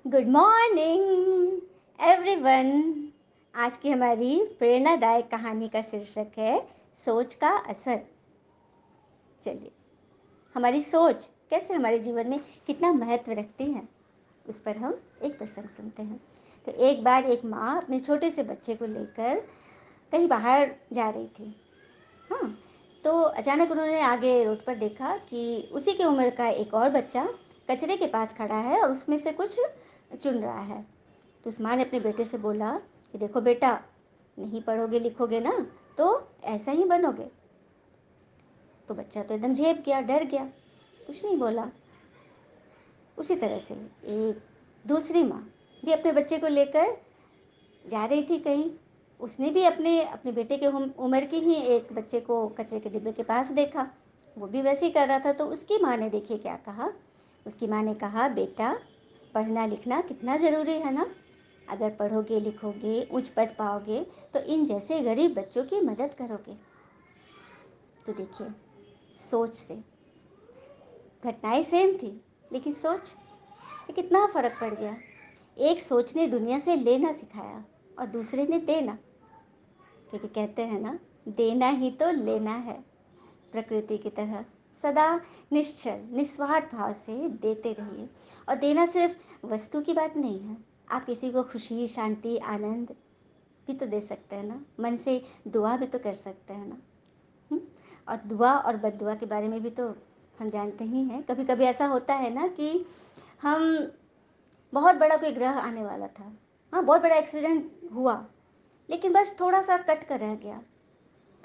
Good morning everyone. आज की हमारी प्रेरणादायक कहानी का शीर्षक है सोच का असर। चलिए, हमारी सोच कैसे हमारे जीवन में कितना महत्व रखती है उस पर हम एक प्रसंग सुनते हैं। तो एक बार एक माँ अपने छोटे से बच्चे को लेकर कहीं बाहर जा रही थी। हाँ, तो अचानक उन्होंने आगे रोड पर देखा कि उसी की उम्र का एक और बच्चा कचरे के पास खड़ा है और उसमें से कुछ चुन रहा है। तो उस माँ ने अपने बेटे से बोला कि देखो बेटा, नहीं पढ़ोगे लिखोगे ना तो ऐसा ही बनोगे। तो बच्चा तो एकदम झेप गया, डर गया, कुछ नहीं बोला। उसी तरह से एक दूसरी माँ भी अपने बच्चे को लेकर जा रही थी कहीं। उसने भी अपने अपने बेटे के उम्र की ही एक बच्चे को कचरे के डिब्बे के पास देखा। वो भी वैसे ही कर रहा था। तो उसकी माँ ने देखिए क्या कहा। उसकी माँ ने कहा, बेटा पढ़ना लिखना कितना ज़रूरी है ना। अगर पढ़ोगे लिखोगे उच्च पद पाओगे तो इन जैसे गरीब बच्चों की मदद करोगे। तो देखिए, सोच से घटनाएं सेम थी लेकिन सोच से कितना फ़र्क पड़ गया। एक सोच ने दुनिया से लेना सिखाया और दूसरे ने देना। क्योंकि कहते हैं ना, देना ही तो लेना है। प्रकृति की तरह सदा निश्चल निस्वार्थ भाव से देते रहिए। और देना सिर्फ वस्तु की बात नहीं है। आप किसी को खुशी, शांति, आनंद भी तो दे सकते हैं ना। मन से दुआ भी तो कर सकते हैं ना। और दुआ और बद्दुआ के बारे में भी तो हम जानते ही हैं। कभी कभी ऐसा होता है ना कि हम, बहुत बड़ा कोई ग्रह आने वाला था, हाँ बहुत बड़ा एक्सीडेंट हुआ, लेकिन बस थोड़ा सा कट कर रह गया।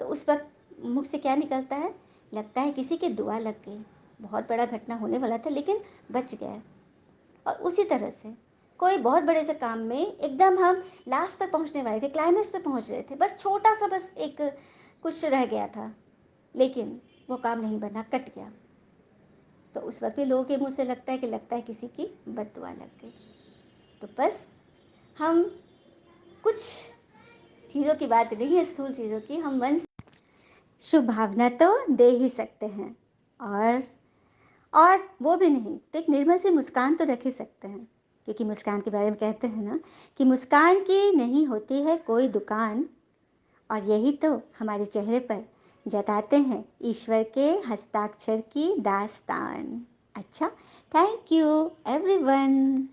तो उस वक्त मुख से क्या निकलता है, लगता है किसी की दुआ लग गई। बहुत बड़ा घटना होने वाला था लेकिन बच गया। और उसी तरह से कोई बहुत बड़े से काम में एकदम हम लास्ट तक पहुंचने वाले थे, क्लाइमेक्स पे पहुंच रहे थे, बस छोटा सा बस एक कुछ रह गया था, लेकिन वो काम नहीं बना, कट गया। तो उस वक्त भी लोगों के मुंह से लगता है किसी की बद्दुआ लग गई। तो बस हम कुछ चीज़ों की बात नहीं है, स्थूल चीज़ों की, हम मन से शुभ भावना तो दे ही सकते हैं। और वो भी नहीं तो एक निर्मल से मुस्कान तो रख ही सकते हैं। क्योंकि मुस्कान के बारे में कहते हैं ना कि मुस्कान की नहीं होती है कोई दुकान, और यही तो हमारे चेहरे पर जताते हैं ईश्वर के हस्ताक्षर की दास्तान। अच्छा, थैंक यू एवरीवन।